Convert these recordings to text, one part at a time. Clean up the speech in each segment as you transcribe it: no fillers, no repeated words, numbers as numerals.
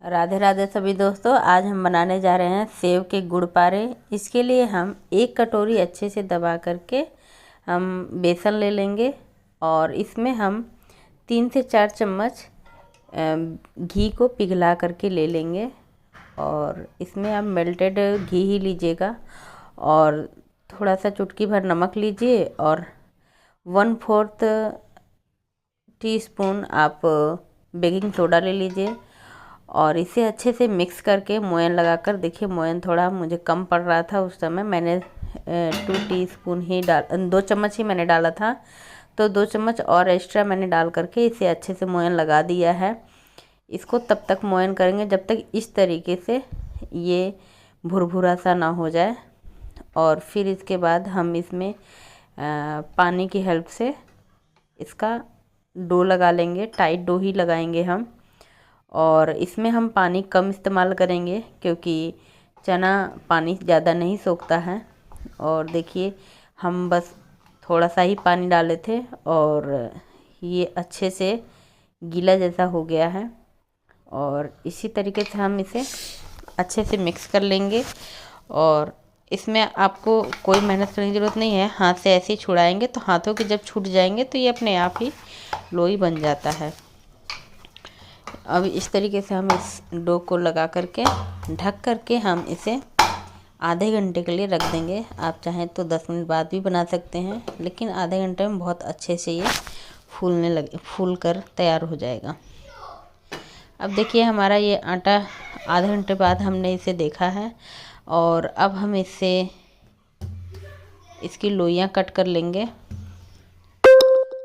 राधे राधे सभी दोस्तों। आज हम बनाने जा रहे हैं सेव के गुड़ पारे। इसके लिए हम 1 कटोरी अच्छे से दबा करके हम बेसन ले लेंगे और इसमें हम 3 से 4 चम्मच घी को पिघला करके ले लेंगे। और इसमें आप मेल्टेड घी ही लीजिएगा और थोड़ा सा चुटकी भर नमक लीजिए और 1/4 टीस्पून आप बेकिंग सोडा ले लीजिए और इसे अच्छे से मिक्स करके मोयन लगाकर, देखिए मोयन थोड़ा मुझे कम पड़ रहा था उस समय, मैंने 2 टीस्पून ही 2 चम्मच ही मैंने डाला था, तो 2 चम्मच और एक्स्ट्रा मैंने डाल करके इसे अच्छे से मोयन लगा दिया है। इसको तब तक मोयन करेंगे जब तक इस तरीके से ये भुरभुरा सा ना हो जाए। और फिर इसके बाद हम इसमें पानी की हेल्प से इसका डो लगा लेंगे, टाइट डो ही लगाएंगे हम। और इसमें हम पानी कम इस्तेमाल करेंगे क्योंकि चना पानी ज़्यादा नहीं सोखता है। और देखिए हम बस थोड़ा सा ही पानी डाले थे और ये अच्छे से गीला जैसा हो गया है। और इसी तरीके से हम इसे अच्छे से मिक्स कर लेंगे। और इसमें आपको कोई मेहनत करने की ज़रूरत नहीं है, हाथ से ऐसे ही छुड़ाएंगे तो हाथों के जब छूट जाएंगे तो ये अपने आप ही लोई बन जाता है। अब इस तरीके से हम इस डो को लगा करके ढक करके हम इसे आधे घंटे के लिए रख देंगे। आप चाहें तो 10 मिनट बाद भी बना सकते हैं, लेकिन आधे घंटे में बहुत अच्छे से ये फूल कर तैयार हो जाएगा। अब देखिए हमारा ये आटा आधे घंटे बाद हमने इसे देखा है और अब हम इससे इसकी लोइयां कट कर लेंगे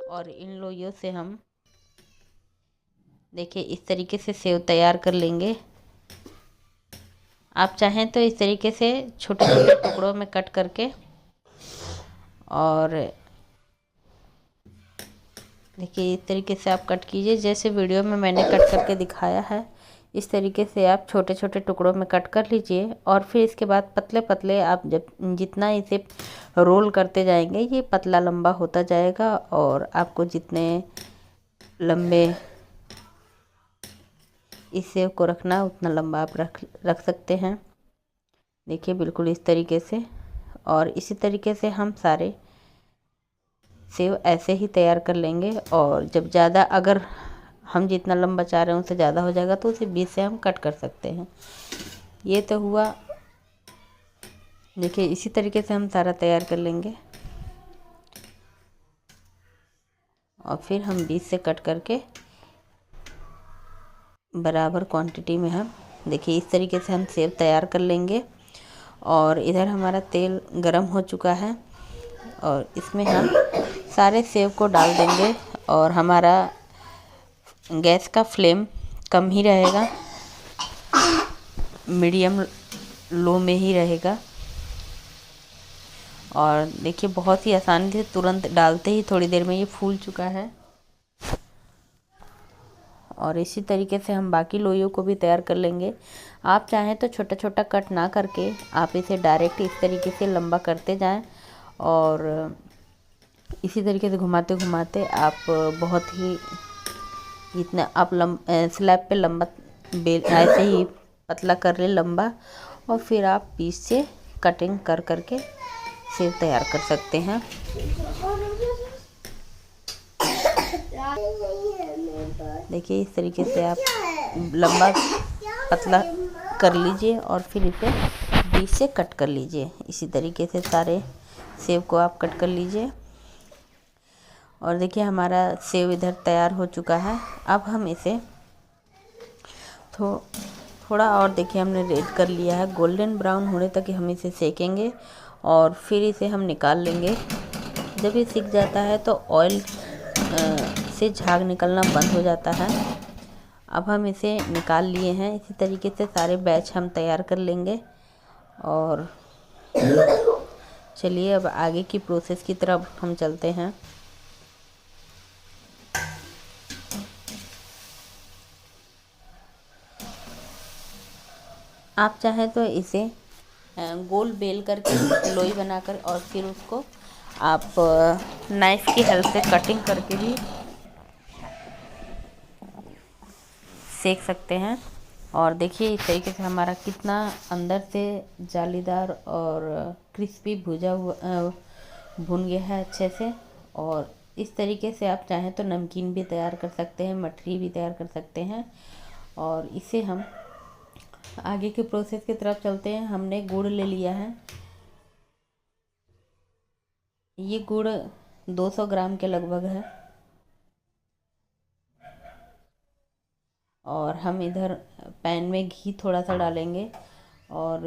और इन लोइयों से हम देखिए इस तरीके से सेव तैयार कर लेंगे। आप चाहें तो इस तरीके से छोटे छोटे टुकड़ों में कट करके, और देखिए इस तरीके से आप कट कीजिए जैसे वीडियो में मैंने कट करके दिखाया है। इस तरीके से आप छोटे छोटे टुकड़ों में कट कर लीजिए और फिर इसके बाद पतले पतले आप जब जितना इसे रोल करते जाएंगे ये पतला लंबा होता जाएगा। और आपको जितने लंबे इस सेव को रखना उतना लंबा आप रख सकते हैं। देखिए बिल्कुल इस तरीके से। और इसी तरीके से हम सारे सेव ऐसे ही तैयार कर लेंगे। और जब ज़्यादा अगर हम जितना लंबा चाह रहे हैं उससे ज़्यादा हो जाएगा तो उसे बीच से हम कट कर सकते हैं। ये तो हुआ। देखिए इसी तरीके से हम सारा तैयार कर लेंगे और फिर हम बीच से कट करके बराबर क्वांटिटी में हम देखिए इस तरीके से हम सेव तैयार कर लेंगे। और इधर हमारा तेल गरम हो चुका है और इसमें हम सारे सेव को डाल देंगे और हमारा गैस का फ्लेम कम ही रहेगा, मीडियम लो में ही रहेगा। और देखिए बहुत ही आसानी से तुरंत डालते ही थोड़ी देर में ये फूल चुका है। और इसी तरीके से हम बाकी लोइयों को भी तैयार कर लेंगे। आप चाहें तो छोटा छोटा कट ना करके आप इसे डायरेक्ट इस तरीके से लंबा करते जाएं और इसी तरीके से घुमाते घुमाते आप बहुत ही जितना आप स्लैब पे लंबा बेल ऐसे ही पतला कर ले लंबा, और फिर आप बीच से कटिंग कर करके सेव तैयार कर सकते हैं। देखिए इस तरीके से आप लंबा पतला कर लीजिए और फिर इसे बीच से कट कर लीजिए। इसी तरीके से सारे सेव को आप कट कर लीजिए। और देखिए हमारा सेव इधर तैयार हो चुका है। अब हम इसे थोड़ा और देखिए हमने रेड कर लिया है, गोल्डन ब्राउन होने तक हम इसे सेकेंगे और फिर इसे हम निकाल लेंगे। जब ये सिक जाता है तो ऑयल से झाग निकलना बंद हो जाता है। अब हम इसे निकाल लिए हैं। इसी तरीके से सारे बैच हम तैयार कर लेंगे। और चलिए अब आगे की प्रोसेस की तरफ हम चलते हैं। आप चाहें तो इसे गोल बेल करके लोई बनाकर और फिर उसको आप नाइफ की हेल्प से कटिंग करके भी सेक सकते हैं। और देखिए इस तरीके से हमारा कितना अंदर से जालीदार और क्रिस्पी भुजा हुआ भुन गया है अच्छे से। और इस तरीके से आप चाहें तो नमकीन भी तैयार कर सकते हैं, मठरी भी तैयार कर सकते हैं। और इसे हम आगे के प्रोसेस की तरफ चलते हैं। हमने गुड़ ले लिया है, ये गुड़ 200 ग्राम के लगभग है। और हम इधर पैन में घी थोड़ा सा डालेंगे और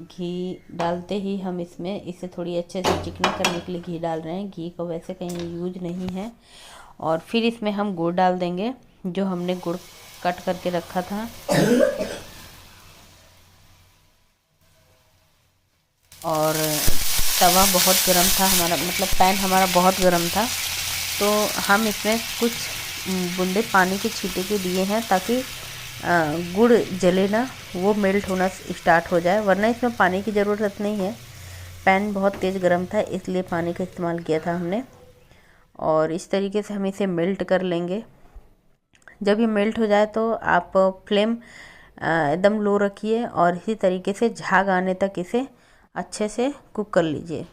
घी डालते ही हम इसमें इसे थोड़ी अच्छे से चिकनी करने के लिए घी डाल रहे हैं। घी को वैसे कहीं यूज नहीं है। और फिर इसमें हम गुड़ डाल देंगे, जो हमने गुड़ कट करके रखा था। और तवा बहुत गर्म था हमारा, मतलब पैन हमारा बहुत गर्म था, तो हम इसमें कुछ बूंदे पानी के छींटे के दिए हैं ताकि गुड़ जले ना, वो मेल्ट होना स्टार्ट हो जाए, वरना इसमें पानी की ज़रूरत नहीं है। पैन बहुत तेज़ गर्म था इसलिए पानी का इस्तेमाल किया था हमने। और इस तरीके से हम इसे मेल्ट कर लेंगे। जब ये मेल्ट हो जाए तो आप फ्लेम एकदम लो रखिए और इसी तरीके से झाग आने तक इसे अच्छे से कुक कर लीजिए।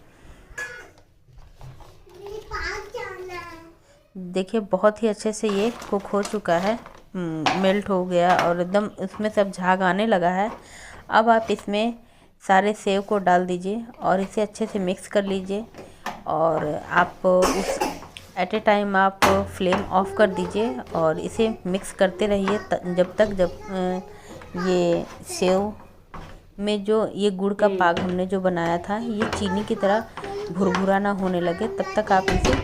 देखिए बहुत ही अच्छे से ये कुक हो चुका है, मेल्ट हो गया और एकदम इसमें सब झाग आने लगा है। अब आप इसमें सारे सेव को डाल दीजिए और इसे अच्छे से मिक्स कर लीजिए। और आप उस एट ए टाइम आप फ्लेम ऑफ कर दीजिए और इसे मिक्स करते रहिए जब तक ये सेव में जो ये गुड़ का पाग हमने जो बनाया था ये चीनी की तरह भुरभुरा ना होने लगे, तब तक आप इसे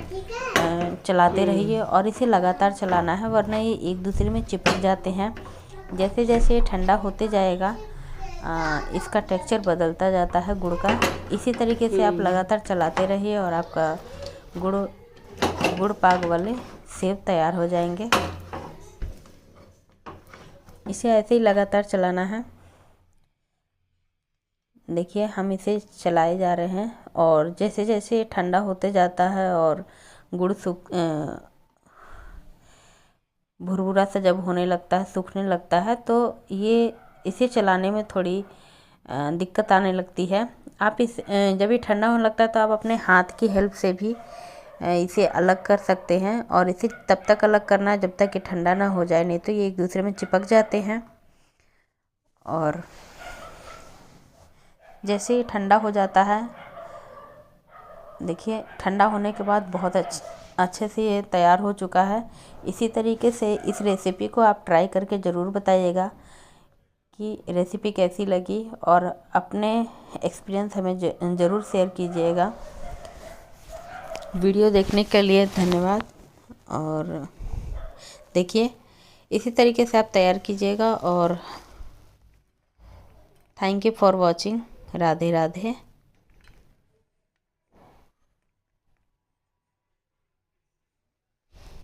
चलाते रहिए। और इसे लगातार चलाना है, वरना ये एक दूसरे में चिपक जाते हैं। जैसे जैसे ये ठंडा होते जाएगा इसका टेक्सचर बदलता जाता है गुड़ का। इसी तरीके से आप लगातार चलाते रहिए और आपका गुड़ पाग वाले सेव तैयार हो जाएंगे। इसे ऐसे ही लगातार चलाना है। देखिए हम इसे चलाए जा रहे हैं और जैसे जैसे ठंडा होते जाता है और गुड़ भुरभुरा सा जब होने लगता है, सूखने लगता है, तो ये इसे चलाने में थोड़ी दिक्कत आने लगती है। आप जब ये ठंडा होने लगता है तो आप अपने हाथ की हेल्प से भी इसे अलग कर सकते हैं। और इसे तब तक अलग करना है जब तक ये ठंडा ना हो जाए, नहीं तो ये एक दूसरे में चिपक जाते हैं। और जैसे ही ठंडा हो जाता है, देखिए ठंडा होने के बाद बहुत अच्छे से ये तैयार हो चुका है। इसी तरीके से इस रेसिपी को आप ट्राई करके ज़रूर बताइएगा कि रेसिपी कैसी लगी और अपने एक्सपीरियंस हमें ज़रूर शेयर कीजिएगा। वीडियो देखने के लिए धन्यवाद। और देखिए इसी तरीके से आप तैयार कीजिएगा। और thank you for watching. Radhe Radhe.